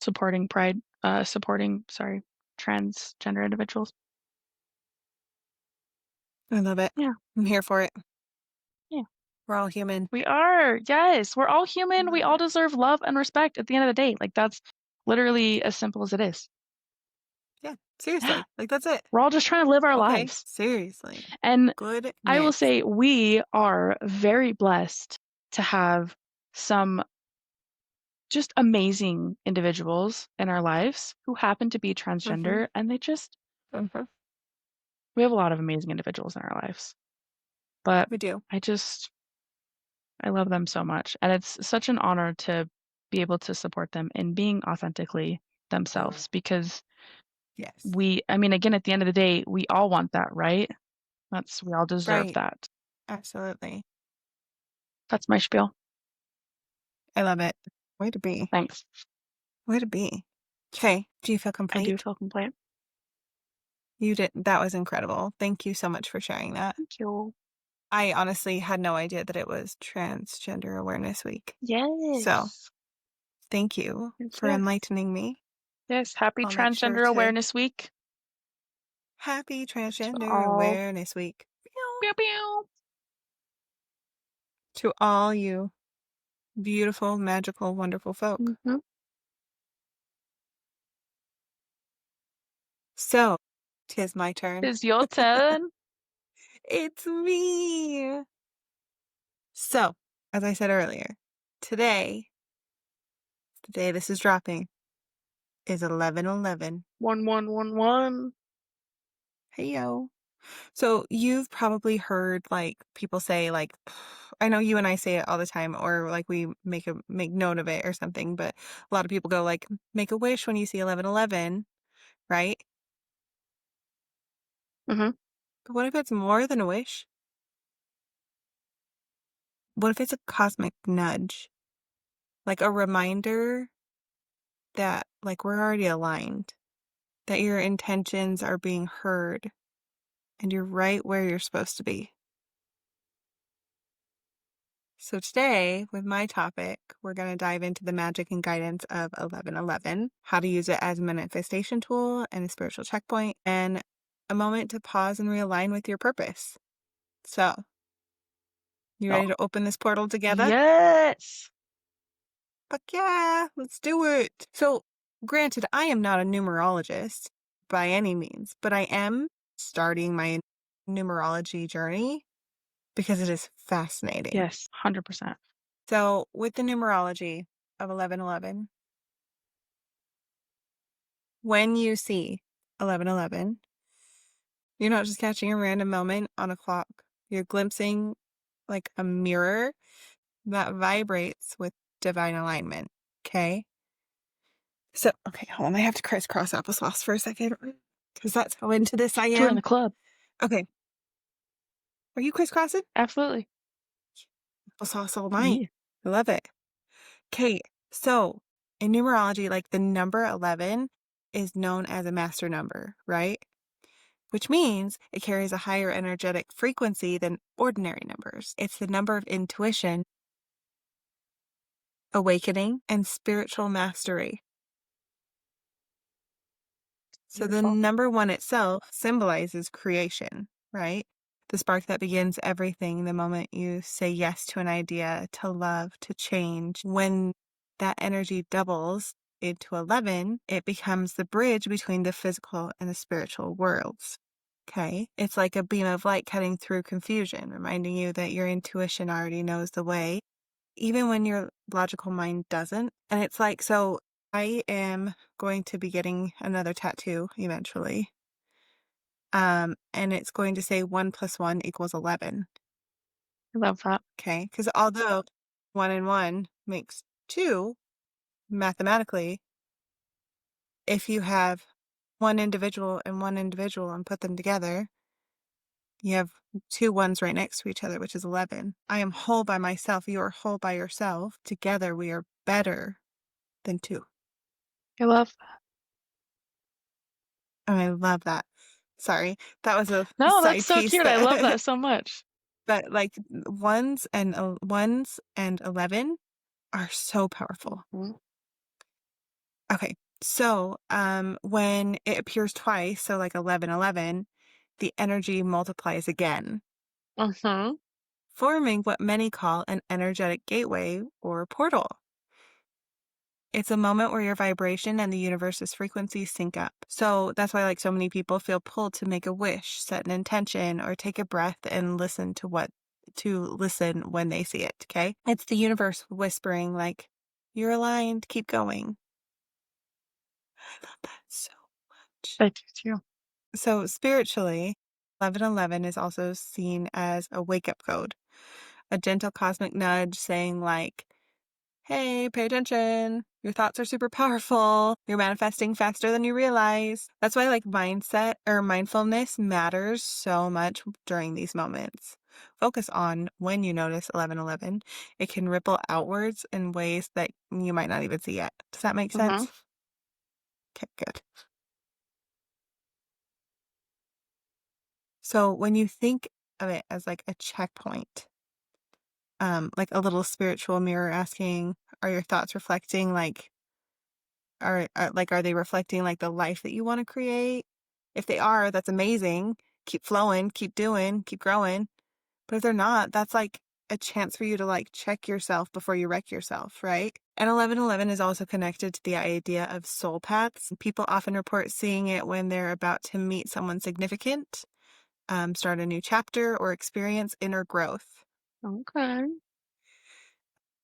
S1: supporting Pride, sorry, transgender individuals.
S2: I love it.
S1: Yeah,
S2: I'm here for it.
S1: yeah.
S2: We're all human.
S1: We are. Yes, we're all
S2: I
S1: human. We
S2: love
S1: all
S2: it.
S1: deserve love and respect at the end of the day. Like that's literally as simple as it is.
S2: Yeah.
S1: Yeah,
S2: Seriously. Like that's it.
S1: we're all just trying to live our
S2: Okay.
S1: lives.
S2: Seriously.
S1: And I will
S2: Goodness.
S1: say we are very blessed to have some just amazing individuals in our lives who happen to be
S2: Mhm.
S1: transgender, and
S2: Mhm.
S1: we have a lot of amazing individuals in our lives. But
S2: We do.
S1: I just I love them so much, and it's such an honor to be able to support them in being authentically themselves because
S2: Yes.
S1: I mean, again, at the end of the day, we all want that, right? We all deserve
S2: Right.
S1: that.
S2: Absolutely.
S1: That's my spiel.
S2: I love it. Way to be.
S1: Thanks.
S2: Way to be. Okay. Do you feel
S1: I do
S2: complete?
S1: feel complete.
S2: You did. That was incredible. Thank you so much for sharing that.
S1: Thank you.
S2: I honestly had no idea that it was Transgender Awareness Week. So
S1: Yes.
S2: thank you
S1: Yes,
S2: for
S1: yes.
S2: enlightening me.
S1: Yes, happy
S2: I'll make sure
S1: Transgender
S2: to
S1: Awareness Week
S2: Happy
S1: to
S2: Transgender
S1: all.
S2: Awareness Week. Meow.
S1: Pew pew.
S2: To all you beautiful, magical, wonderful folk.
S1: Mhm.
S2: So, 'tis my turn.
S1: It's your turn.
S2: It's me. So, as I said earlier, today, the day this is dropping, is 11/11.
S1: 1111.
S2: Hey yo. So you've probably heard like people say like I know you and I say it all the time or like we make note of it or something, but a lot of people go like make a wish when you see 11/11, right?
S1: Mhm.
S2: But what if it's more than a wish? What if it's a cosmic nudge? Like a reminder that like we're already aligned, that your intentions are being heard and you're right where you're supposed to be. So today, with my topic, we're going to dive into the magic and guidance of 1111, how to use it as a manifestation tool and a spiritual checkpoint, and a moment to pause and realign with your purpose. So, you
S1: Oh,
S2: ready to open this portal together?
S1: yes.
S2: Fuck yeah, let's do it. So, granted, I am not a numerologist by any means, but I am starting my numerology journey because it is fascinating.
S1: Yes, 100%.
S2: So, with the numerology of 1111, when you see 1111, you're not just catching a random moment on a clock. You're glimpsing like a mirror that vibrates with divine alignment. Okay. So, okay, hold on. I have to crisscross applesauce for a second because that's how into this I
S1: Join the
S2: am.
S1: club.
S2: Okay. Are you crisscrossing?
S1: Absolutely.
S2: Applesauce all night.
S1: Yeah.
S2: I love it. Okay. So, in numerology, like the number 11 is known as a master number, right? Which means it carries a higher energetic frequency than ordinary numbers. It's the number of intuition, awakening, and spiritual mastery. So the
S1: Beautiful.
S2: number one itself symbolizes creation, right? The spark that begins everything the moment you say yes to an idea, to love, to change. When that energy doubles into 11, it becomes the bridge between the physical and the spiritual worlds. Okay. It's like a beam of light cutting through confusion, reminding you that your intuition already knows the way, even when your logical mind doesn't. And it's like, so I am going to be getting another tattoo eventually. And it's going to say 1 + 1 = 11.
S1: I love that.
S2: Okay. Because although 1 and 1 makes 2, mathematically, if you have one individual and put them together, you have 2 1s right next to each other, which is 11. I am whole by myself. You are whole by yourself. Together, we are better than 2.
S1: I love that.
S2: And I love that. Sorry, that was a
S1: No, that's
S2: side
S1: so
S2: piece
S1: cute. I love
S2: that,
S1: that so much.
S2: but like ones and 11 are so powerful.
S1: Mhm.
S2: Okay. So, when it appears twice, so like 11 11, the energy multiplies again,
S1: Mhm.
S2: forming what many call an energetic gateway or portal. It's a moment where your vibration and the universe's frequencies sync up. So that's why like so many people feel pulled to make a wish, set an intention, or take a breath and listen when they see it, okay? It's the universe whispering like, you're aligned, keep going. I love that so much.
S1: I do too.
S2: So spiritually, 1111 is also seen as a wake-up code, a gentle cosmic nudge saying like, hey, pay attention. Your thoughts are super powerful. You're manifesting faster than you realize. That's why like mindset or mindfulness matters so much during these moments. Focus on when you notice 1111. It can ripple outwards in ways that you might not even see yet. Does that make
S1: Mhm.
S2: sense? Okay, good. So when you think of it as like a checkpoint, like a little spiritual mirror asking, are your thoughts reflecting are they reflecting like the life that you want to create? If they are, that's amazing. Keep flowing, keep doing, keep growing. But if they're not, that's like a chance for you to like check yourself before you wreck yourself, right? And 1111 is also connected to the idea of soul paths. People often report seeing it when they're about to meet someone significant, start a new chapter, or experience inner growth.
S1: Okay.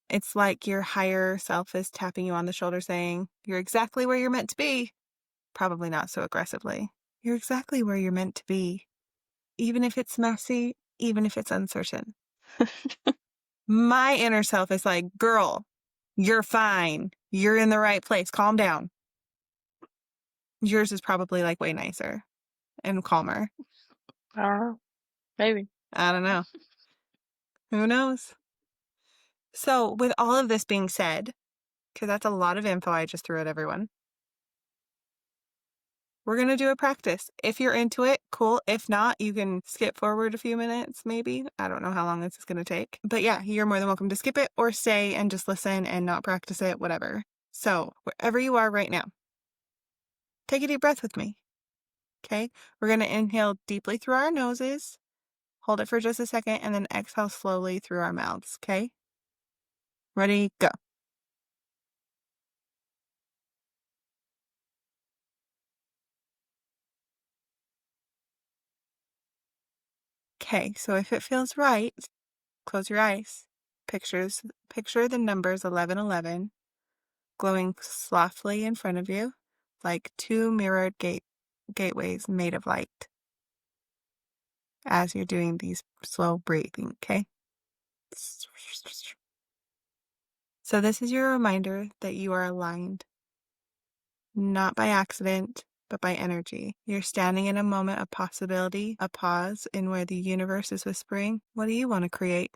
S2: It's like your higher self is tapping you on the shoulder saying, you're exactly where you're meant to be. Probably not so aggressively. You're exactly where you're meant to be, even if it's messy, even if it's uncertain. My inner self is like, girl, you're fine. You're in the right place. Calm down. Yours is probably like way nicer and calmer.
S1: I don't know. Maybe.
S2: I don't know. Who knows? So, with all of this being said, because that's a lot of info I just threw at everyone, we're going to do a practice. If you're into it, cool. If not, you can skip forward a few minutes, maybe. I don't know how long this is going to take. But yeah, you're more than welcome to skip it or stay and just listen and not practice it, whatever. So, wherever you are right now, take a deep breath with me. Okay? We're going to inhale deeply through our noses, hold it for just a second, and then exhale slowly through our mouths. Okay? Ready? Go. Okay, so if it feels right, close your eyes. Picture the numbers 1111 glowing softly in front of you, like two mirrored gateways made of light as you're doing these slow breathing, okay? So this is your reminder that you are aligned, not by accident, but by energy. You're standing in a moment of possibility, a pause in where the universe is whispering, what do you want to create?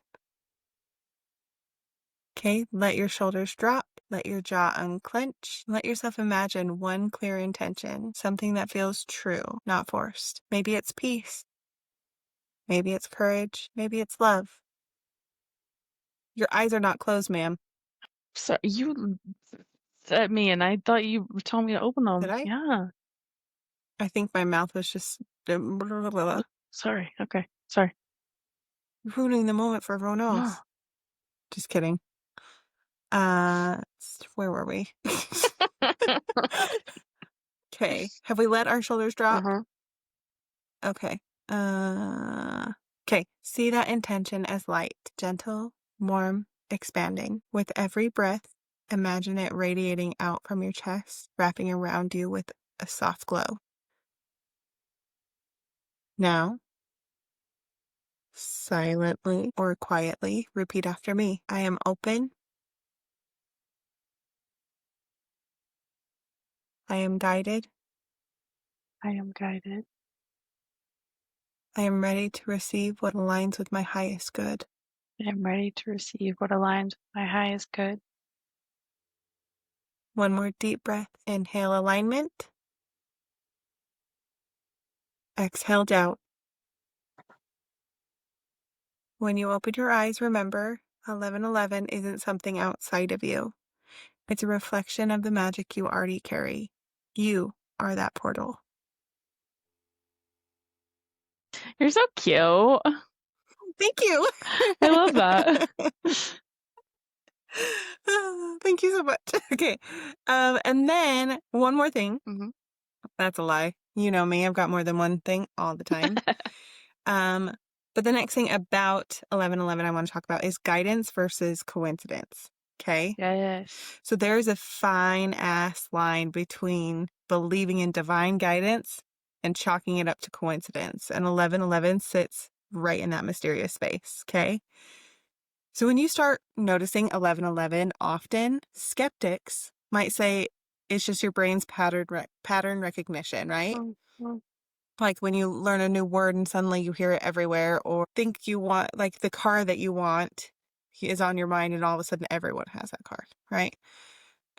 S2: Okay, let your shoulders drop, let your jaw unclench, let yourself imagine one clear intention, something that feels true, not forced. Maybe it's peace, maybe it's courage, maybe it's love. Your eyes are not closed, ma'am.
S1: So you at me, and I thought you were telling me to open
S2: Did
S1: them.
S2: I?
S1: Yeah.
S2: I think my mouth was just
S1: Sorry. Okay. Sorry.
S2: ruining the moment for everyone
S1: No.
S2: else. Just kidding. Where were we? Okay, have we let our shoulders drop?
S1: Uh-huh.
S2: Okay. Okay. See that intention as light, gentle, warm, expanding. With every breath, imagine it radiating out from your chest, wrapping around you with a soft glow. Now, silently or quietly, repeat after me. I am open. I am guided.
S1: I am guided.
S2: I am ready to receive what aligns with my highest good.
S1: I am ready to receive what aligns with my highest good.
S2: One more deep breath. Inhale alignment. Exhale doubt. When you open your eyes, remember 1111 isn't something outside of you. It's a reflection of the magic you already carry. You are that portal.
S1: You're so cute.
S2: Thank you.
S1: I love that.
S2: Thank you so much. Okay. And then one more thing.
S1: Mhm.
S2: That's a lie. You know me, I've got more than one thing all the time. Um, but the next thing about 1111 I want to talk about is guidance versus coincidence. Okay.
S1: Yes.
S2: So there's a fine ass line between believing in divine guidance and chalking it up to coincidence. And 1111 sits right in that mysterious space. Okay. So when you start noticing 1111 often, skeptics might say it's just your brain's pattern recognition, right?
S1: Mhm.
S2: Like when you learn a new word and suddenly you hear it everywhere, or think you want, like the car that you want is on your mind, and all of a sudden everyone has that car, right?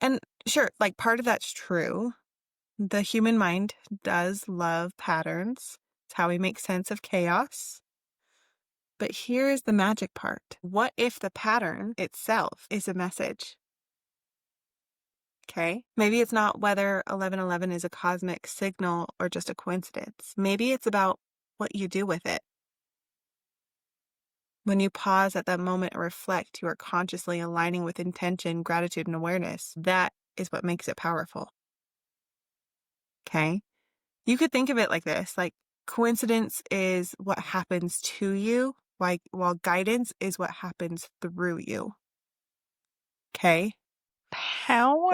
S2: And sure, like part of that's true. The human mind does love patterns. It's how we make sense of chaos. But here's the magic part. What if the pattern itself is a message? Okay. Maybe it's not whether 1111 is a cosmic signal or just a coincidence. Maybe it's about what you do with it. When you pause at that moment and reflect, you are consciously aligning with intention, gratitude, and awareness. That is what makes it powerful. Okay. You could think of it like this, like coincidence is what happens to you, while guidance is what happens through you. Okay.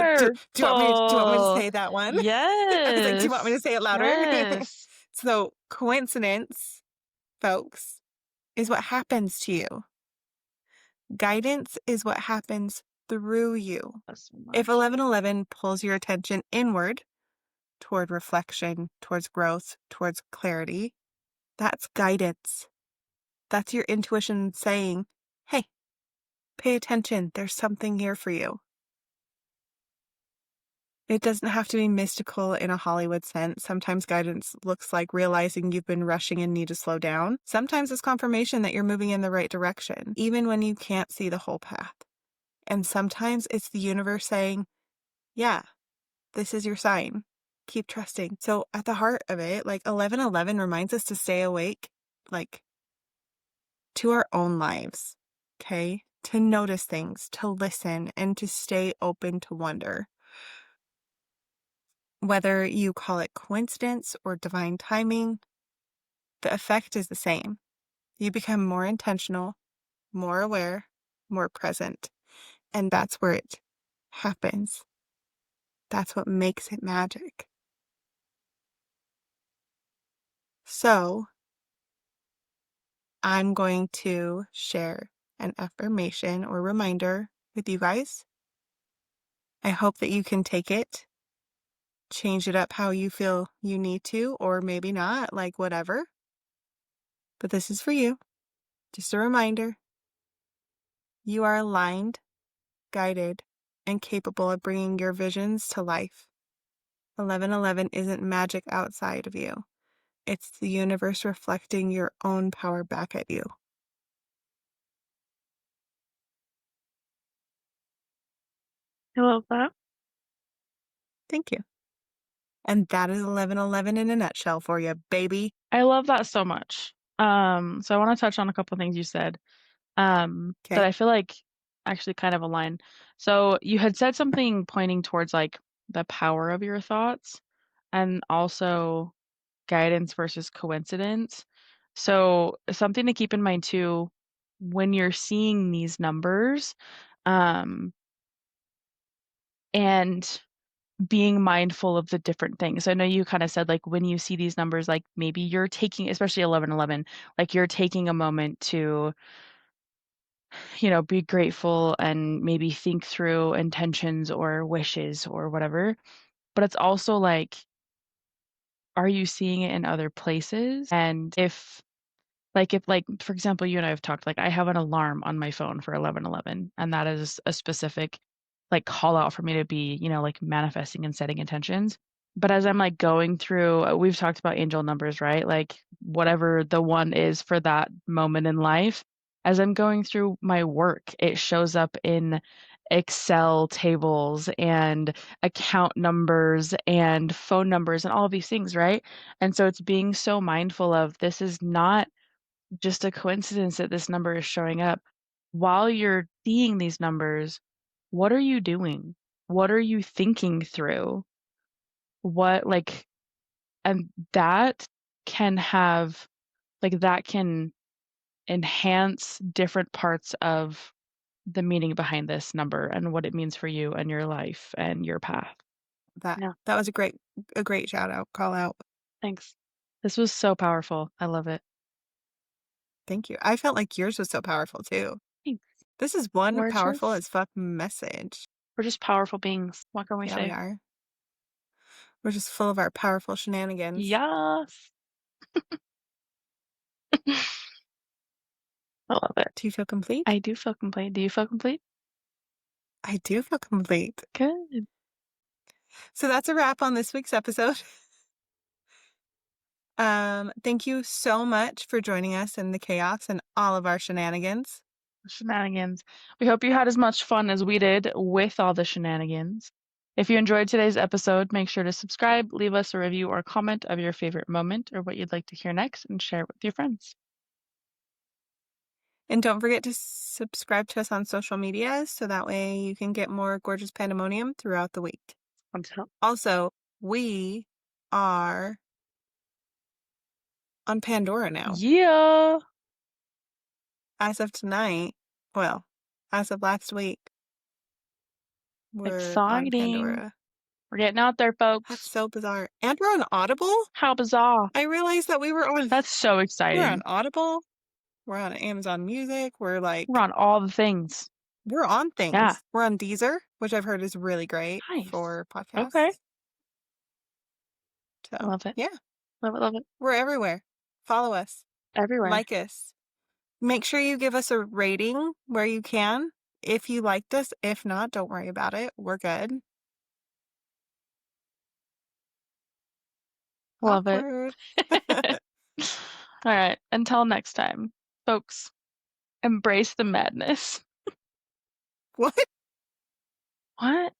S2: Do you want me to
S1: Powerful.
S2: say that one? I was like, do you want me to
S1: Yes.
S2: say it louder?
S1: Yes.
S2: So coincidence, folks, is what happens to you. Guidance is what happens through you.
S1: That's so
S2: If
S1: much.
S2: 1111 pulls your attention inward toward reflection, towards growth, towards clarity, that's guidance. That's your intuition saying, hey, pay attention. There's something here for you. It doesn't have to be mystical in a Hollywood sense. Sometimes guidance looks like realizing you've been rushing and need to slow down. Sometimes it's confirmation that you're moving in the right direction, even when you can't see the whole path. And sometimes it's the universe saying, yeah, this is your sign. Keep trusting. So at the heart of it, like 1111 reminds us to stay awake, like to our own lives, okay? To notice things, to listen, and to stay open to wonder. Whether you call it coincidence or divine timing, the effect is the same. You become more intentional, more aware, more present. And that's where it happens. That's what makes it magic. So I'm going to share an affirmation or reminder with you guys. I hope that you can take it, change it up how you feel you need to, or maybe not, like whatever. But this is for you. Just a reminder. You are aligned, guided, and capable of bringing your visions to life. 1111 isn't magic outside of you. It's the universe reflecting your own power back at you.
S1: I love that.
S2: Thank you. And that is 1111 in a nutshell for you, baby.
S1: I love that so much. So I want to touch on a couple things you said, that
S2: Okay.
S1: I feel like actually kind of align. So you had said something pointing towards like the power of your thoughts and also guidance versus coincidence. So something to keep in mind too, when you're seeing these numbers, um, and being mindful of the different things. I know you kind of said like when you see these numbers, like maybe you're taking, especially 1111, like you're taking a moment to, be grateful and maybe think through intentions or wishes or whatever. But it's also like, are you seeing it in other places? And if, for example, you and I have talked, like I have an alarm on my phone for 1111, and that is a specific like call out for me to be, like manifesting and setting intentions. But as I'm like going through, we've talked about angel numbers, right? Like whatever the one is for that moment in life, as I'm going through my work, it shows up in Excel tables and account numbers and phone numbers and all of these things, right? And so it's being so mindful of this is not just a coincidence that this number is showing up. While you're seeing these numbers, what are you doing? What are you thinking through? What, like, and that can have, that can enhance different parts of the meaning behind this number and what it means for you and your life and your path.
S2: That
S1: Yeah,
S2: that was a great shout out, call out.
S1: thanks. This was so powerful. I love it.
S2: Thank you. I felt like yours was so powerful too.
S1: Thanks.
S2: This is one
S1: We're
S2: powerful
S1: just
S2: as fuck message.
S1: we're just powerful beings. What can we
S2: Yeah, we
S1: say?
S2: are. We're just full of our powerful shenanigans.
S1: Yes. I love it.
S2: Do you feel complete?
S1: I do feel complete. Do you feel complete?
S2: I do feel complete.
S1: Good.
S2: So that's a wrap on this week's episode. Thank you so much for joining us in the chaos and all of our shenanigans.
S1: Shenanigans. We hope you had as much fun as we did with all the shenanigans. If you enjoyed today's episode, make sure to subscribe, leave us a review or comment of your favorite moment or what you'd like to hear next, and share it with your friends.
S2: And don't forget to subscribe to us on social media so that way you can get more gorgeous pandemonium throughout the week.
S1: Until
S2: Also, we are on Pandora now.
S1: yeah,
S2: As of tonight, well, as of last week, we're on
S1: exciting.
S2: Pandora.
S1: We're getting out there,
S2: That's
S1: folks.
S2: so bizarre. And we're on Audible?
S1: How bizarre.
S2: I realized that
S1: That's so
S2: we're on
S1: exciting.
S2: Audible. We're on Amazon Music.
S1: We're on all the things.
S2: We're on
S1: Yeah.
S2: things. We're on Deezer, which I've heard is really great
S1: Nice.
S2: for
S1: Okay.
S2: podcasts.
S1: I
S2: So,
S1: love it.
S2: yeah,
S1: Love it. Love it.
S2: we're everywhere. Follow us,
S1: Everywhere.
S2: like us. Make sure you give us a rating where you can if you liked us. If not, don't worry about it. We're good.
S1: Love it.
S2: Awkward.
S1: All right. Until next time, folks, embrace the madness.
S2: What?
S1: What?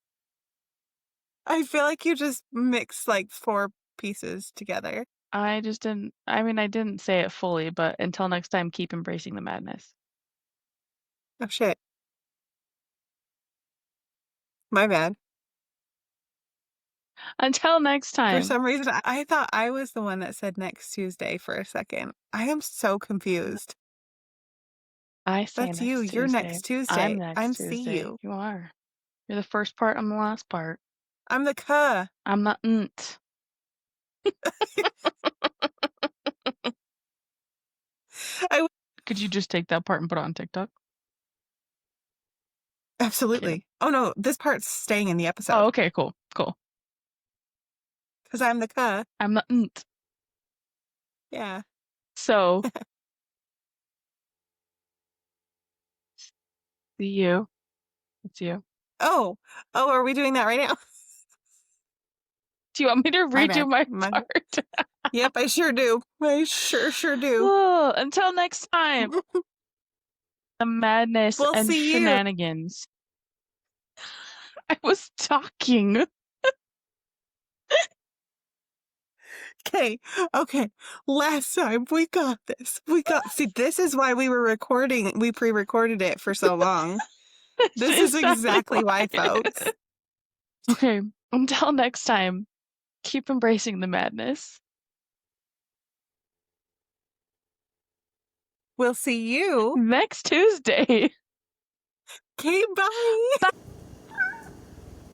S2: I feel like you just mixed like 4 pieces together.
S1: I just didn't, I didn't say it fully, but until next time, keep embracing the madness.
S2: Oh, shit. My bad.
S1: Until next
S2: For
S1: time,
S2: some reason, I thought I was the one that said next Tuesday for a second. I am so confused.
S1: I say
S2: That's you.
S1: next
S2: You're
S1: Tuesday.
S2: next
S1: I'm
S2: Tuesday. I'm
S1: next
S2: see
S1: Tuesday.
S2: you.
S1: You are. You're the first part, I'm the last part.
S2: I'm the cuh.
S1: I'm the nt.
S2: I
S1: Could you just take that part and put it on TikTok? Kidding.
S2: absolutely. Oh no, this part's staying in the
S1: Oh,
S2: episode
S1: okay, cool. Cool.
S2: because I'm the cuh.
S1: I'm the nt.
S2: Yeah.
S1: So, see you. It's you.
S2: Oh, are we doing that right now?
S1: Do you want me to
S2: My
S1: redo
S2: bad.
S1: my
S2: My
S1: part?
S2: Yep, I sure do. I sure do.
S1: Oh, until next time, the madness
S2: We'll
S1: and
S2: see you.
S1: shenanigans. I was talking.
S2: Okay. Last time we got this. See, this is why we were recording. We pre-recorded it for so long. This is exactly why, folks.
S1: Okay, until next time, keep embracing the madness.
S2: We'll see you.
S1: next Tuesday.
S2: Okay, bye.